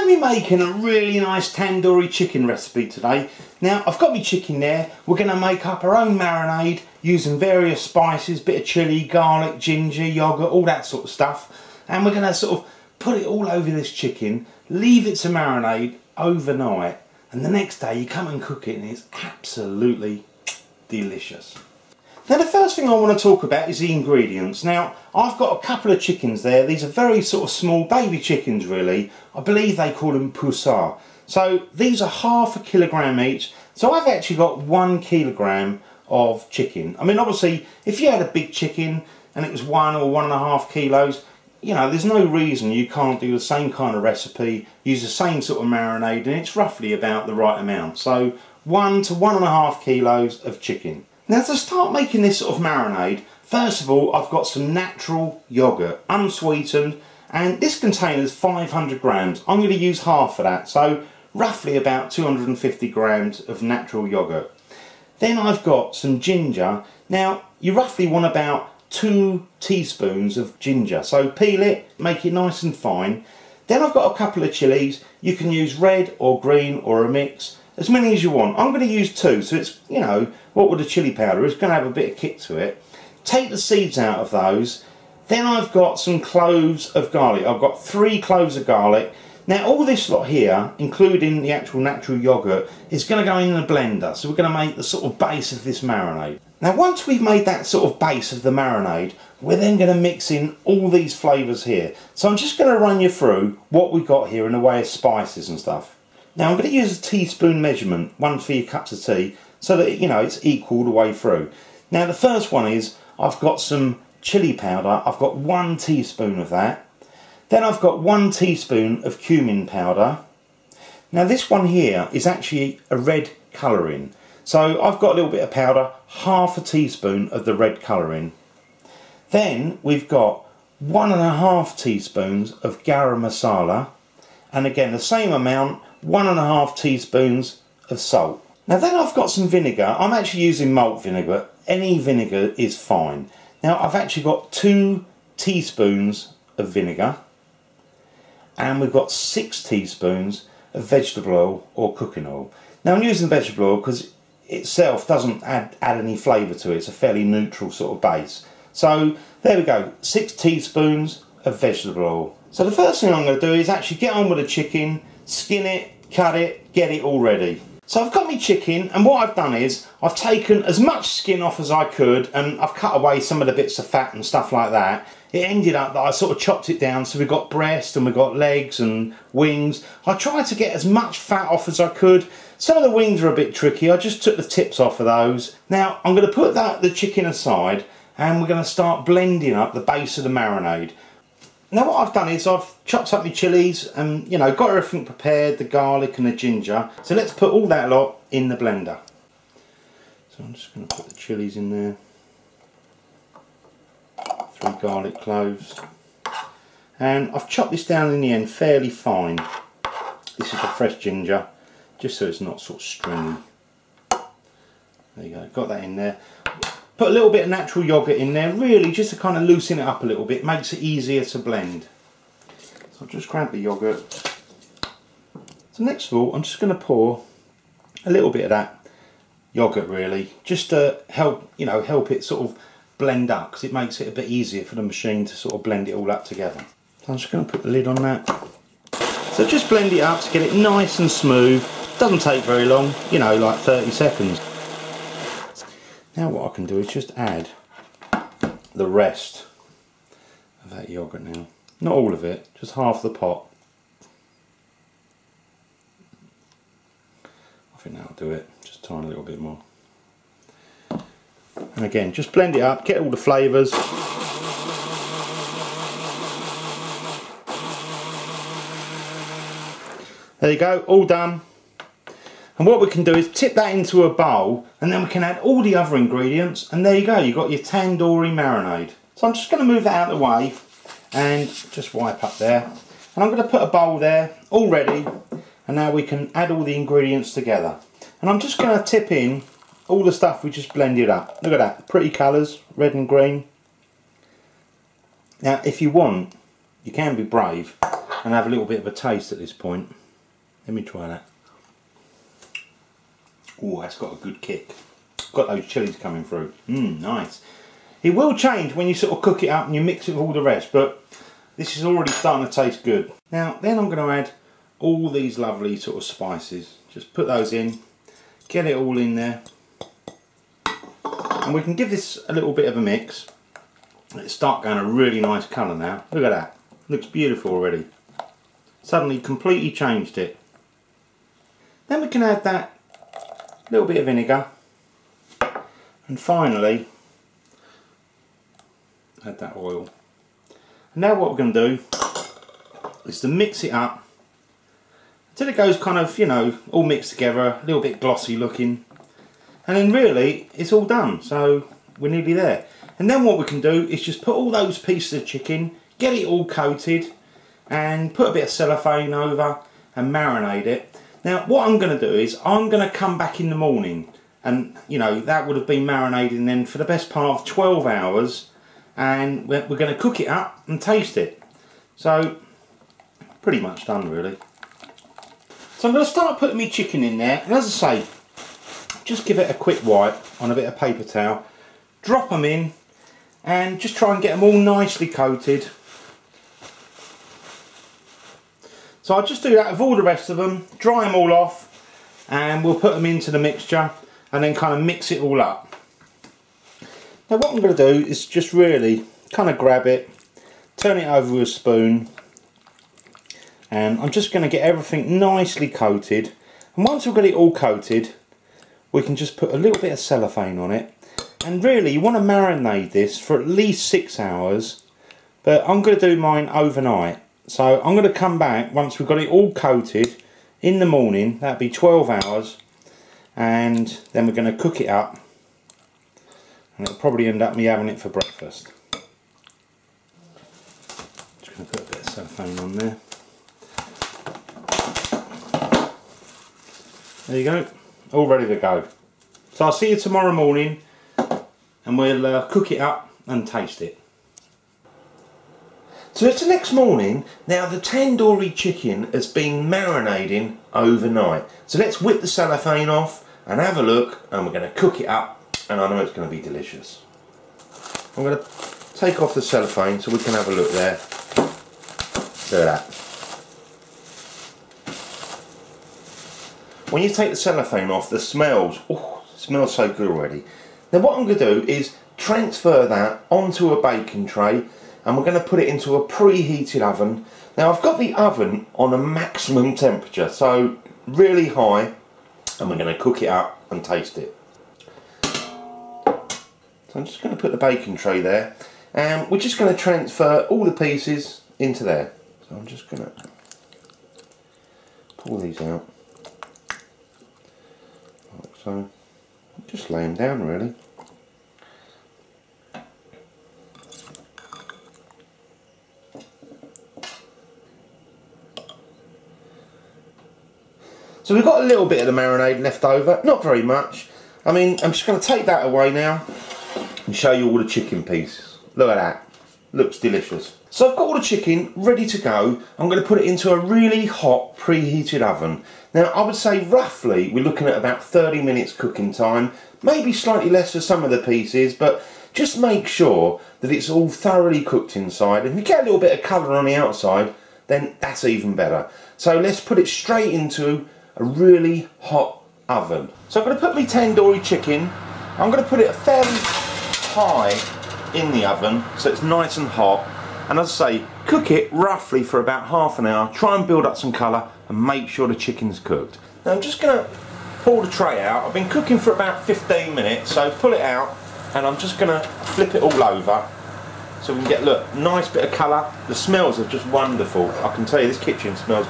going to be making a really nice tandoori chicken recipe today. Now I've got my chicken there. We're going to make up our own marinade using various spices, bit of chilli, garlic, ginger, yoghurt, all that sort of stuff. And we're going to sort of put it all over this chicken, leave it to marinate overnight, and the next day you come and cook it and it's absolutely delicious. Now the first thing I want to talk about is the ingredients. Now I've got a couple of chickens there. These are very sort of small baby chickens really. I believe they call them poussar. So these are 1/2 kilogram each. So I've actually got 1 kilogram of chicken. I mean obviously if you had a big chicken and it was 1 or 1.5 kilos, you know, there's no reason you can't do the same kind of recipe, use the same sort of marinade, and it's roughly about the right amount. So 1 to 1.5 kilos of chicken. Now to start making this sort of marinade, first of all I've got some natural yoghurt, unsweetened, and this container's 500 grams. I'm going to use half of that, so roughly about 250 grams of natural yoghurt. Then I've got some ginger. Now you roughly want about 2 teaspoons of ginger, so peel it, make it nice and fine. Then I've got a couple of chillies. You can use red or green or a mix, as many as you want. I'm going to use 2, so it's, you know, what with the chilli powder, it's going to have a bit of kick to it. Take the seeds out of those. Then I've got some cloves of garlic. I've got 3 cloves of garlic. Now all this lot here, including the actual natural yoghurt, is going to go in the blender. So we're going to make the sort of base of this marinade. Now once we've made that sort of base of the marinade, we're then going to mix in all these flavours here. So I'm just going to run you through what we've got here in the way of spices and stuff. Now I'm going to use a teaspoon measurement, 1 for your cups of tea, so that, you know, it's equal the way through. Now the first one is, I've got some chilli powder. I've got 1 teaspoon of that. Then I've got 1 teaspoon of cumin powder. Now this one here is actually a red colouring. So I've got a little bit of powder, 1/2 teaspoon of the red colouring. Then we've got 1.5 teaspoons of garam masala. And again the same amount, 1.5 teaspoons of salt. Now then I've got some vinegar. I'm actually using malt vinegar. Any vinegar is fine. Now I've actually got 2 teaspoons of vinegar. And we've got 6 teaspoons of vegetable oil or cooking oil. Now I'm using vegetable oil because itself doesn't add any flavour to it. It's a fairly neutral sort of base. So there we go, 6 teaspoons of vegetable oil. So the first thing I'm going to do is actually get on with the chicken, skin it, cut it, get it all ready. So I've got my chicken, and what I've done is I've taken as much skin off as I could, and I've cut away some of the bits of fat and stuff like that. It ended up that I sort of chopped it down, so we've got breast and we've got legs and wings. I tried to get as much fat off as I could. Some of the wings are a bit tricky. I just took the tips off of those. Now I'm going to put the chicken aside, and we're going to start blending up the base of the marinade. Now what I've done is I've chopped up my chillies and, you know, got everything prepared, the garlic and the ginger. So let's put all that lot in the blender. So I'm just going to put the chillies in there. 3 garlic cloves. And I've chopped this down in the end fairly fine. This is the fresh ginger, just so it's not sort of stringy. There you go, got that in there. Put a little bit of natural yoghurt in there, really just to kind of loosen it up a little bit, makes it easier to blend. So I'll just grab the yoghurt. So next of all, I'm just going to pour a little bit of that yoghurt really, just to help, you know, help it sort of blend up, because it makes it a bit easier for the machine to sort of blend it all up together. So I'm just going to put the lid on that. So just blend it up to get it nice and smooth. Doesn't take very long, you know, like 30 seconds. Now what I can do is just add the rest of that yoghurt now. Not all of it, just half the pot. I think that'll do it, just a tiny little bit more. And again, just blend it up, get all the flavours. There you go, all done. And what we can do is tip that into a bowl, and then we can add all the other ingredients, and there you go, you've got your tandoori marinade. So I'm just going to move that out of the way and just wipe up there. And I'm going to put a bowl there, all ready, and now we can add all the ingredients together. And I'm just going to tip in all the stuff we just blended up. Look at that, pretty colours, red and green. Now if you want, you can be brave and have a little bit of a taste at this point. Let me try that. Oh, that's got a good kick. Got those chillies coming through. Nice. It will change when you sort of cook it up and you mix it with all the rest, but this is already starting to taste good. Now, then I'm going to add all these lovely sort of spices. Just put those in, get it all in there. And we can give this a little bit of a mix. It'll start going a really nice colour now. Look at that. Looks beautiful already. Suddenly completely changed it. Then we can add that little bit of vinegar. And finally, add that oil. And now what we're going to do is to mix it up until it goes kind of, you know, all mixed together, a little bit glossy looking. And then really, it's all done. So we're nearly there. And then what we can do is just put all those pieces of chicken, get it all coated, and put a bit of cellophane over and marinate it. Now what I'm going to do is I'm going to come back in the morning, and you know that would have been marinating then for the best part of 12 hours, and we're going to cook it up and taste it. So pretty much done really. So I'm going to start putting my chicken in there, and as I say, just give it a quick wipe on a bit of paper towel, drop them in, and just try and get them all nicely coated. So I'll just do that with all the rest of them, dry them all off, and we'll put them into the mixture and then kind of mix it all up. Now what I'm going to do is just really kind of grab it, turn it over with a spoon, and I'm just going to get everything nicely coated. And once we've got it all coated, we can just put a little bit of cellophane on it. And really you want to marinate this for at least 6 hours, but I'm going to do mine overnight. So I'm going to come back once we've got it all coated in the morning, that'll be 12 hours, and then we're going to cook it up, and it'll probably end up me having it for breakfast. Just going to put a bit of cellophane on there. There you go, all ready to go. So I'll see you tomorrow morning, and we'll cook it up and taste it. So it's the next morning. Now the tandoori chicken has been marinating overnight. So let's whip the cellophane off and have a look, and we're going to cook it up, and I know it's going to be delicious. I'm going to take off the cellophane so we can have a look there. Look at that. When you take the cellophane off, the smells, oh, it smells so good already. Now what I'm going to do is transfer that onto a baking tray, and we're going to put it into a preheated oven. Now I've got the oven on a maximum temperature, so really high, and we're going to cook it up and taste it. So I'm just going to put the baking tray there, and we're just going to transfer all the pieces into there. So I'm just going to pull these out, like so. Just lay them down really. So we've got a little bit of the marinade left over, not very much. I mean, I'm just going to take that away now and show you all the chicken pieces. Look at that, looks delicious. So I've got all the chicken ready to go. I'm going to put it into a really hot preheated oven. Now I would say roughly we're looking at about 30 minutes cooking time, maybe slightly less for some of the pieces, but just make sure that it's all thoroughly cooked inside. If you get a little bit of colour on the outside, then that's even better. So let's put it straight into a really hot oven. So I'm going to put my tandoori chicken, I'm going to put it fairly high in the oven so it's nice and hot, and as I say, cook it roughly for about half an hour, try and build up some colour and make sure the chicken's cooked. Now I'm just going to pull the tray out. I've been cooking for about 15 minutes, so pull it out and I'm just going to flip it all over so we can get, look, nice bit of colour. The smells are just wonderful. I can tell you this kitchen smells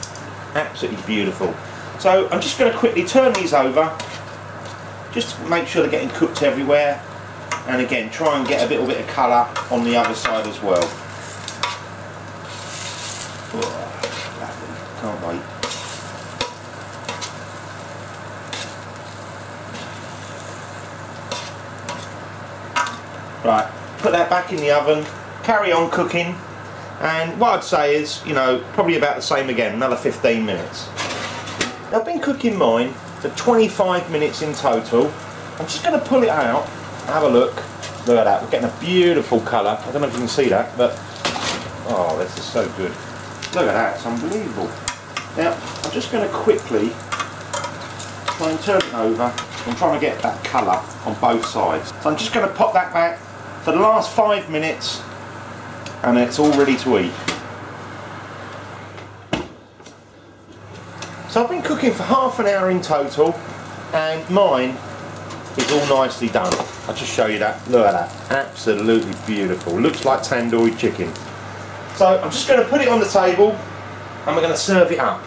absolutely beautiful. So I'm just going to quickly turn these over, just to make sure they're getting cooked everywhere, and again try and get a little bit of colour on the other side as well. Oh, lovely. Can't wait. Right, put that back in the oven, carry on cooking, And what I'd say is, you know, probably about the same again, another 15 minutes. I've been cooking mine for 25 minutes in total. I'm just going to pull it out, have a look. Look at that, we're getting a beautiful colour. I don't know if you can see that, but oh, this is so good. Look at that, it's unbelievable. Now, I'm just going to quickly try and turn it over and try to get that colour on both sides. So I'm just going to pop that back for the last 5 minutes and it's all ready to eat. So I've been cooking for half an hour in total and mine is all nicely done. I'll just show you that. Look at that. Absolutely beautiful. Looks like tandoori chicken. So I'm just going to put it on the table and we're going to serve it up.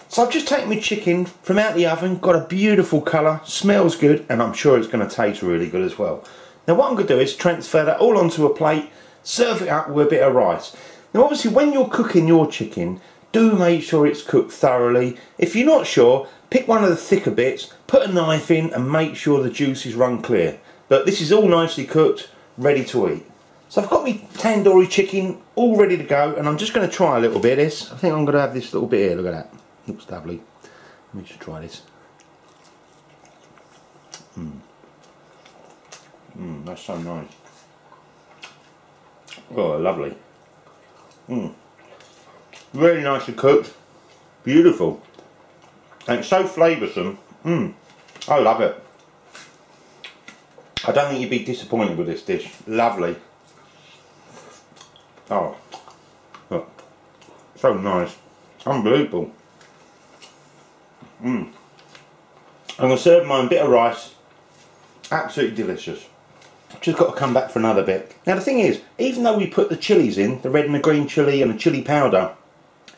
So I've just taken my chicken from out the oven, got a beautiful colour, smells good, and I'm sure it's going to taste really good as well. Now what I'm going to do is transfer that all onto a plate, serve it up with a bit of rice. Now obviously when you're cooking your chicken, do make sure it's cooked thoroughly. If you're not sure, pick one of the thicker bits, put a knife in and make sure the juices run clear. But this is all nicely cooked, ready to eat. So I've got my tandoori chicken all ready to go and I'm just going to try a little bit of this. I think I'm going to have this little bit here, look at that. Looks lovely. Let me just try this. That's so nice. Oh, lovely. Really nicely cooked. Beautiful. And it's so flavoursome. I love it. I don't think you'd be disappointed with this dish. Lovely. Oh, look. So nice. Unbelievable. I'm going to serve mine a bit of rice. Absolutely delicious. Just got to come back for another bit. Now the thing is, even though we put the chillies in, the red and the green chilli and the chilli powder,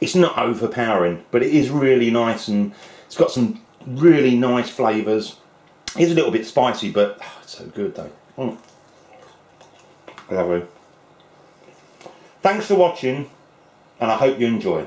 it's not overpowering, but it is really nice and it's got some really nice flavours. It's a little bit spicy, but it's so good though. Lovely. Thanks for watching and I hope you enjoy.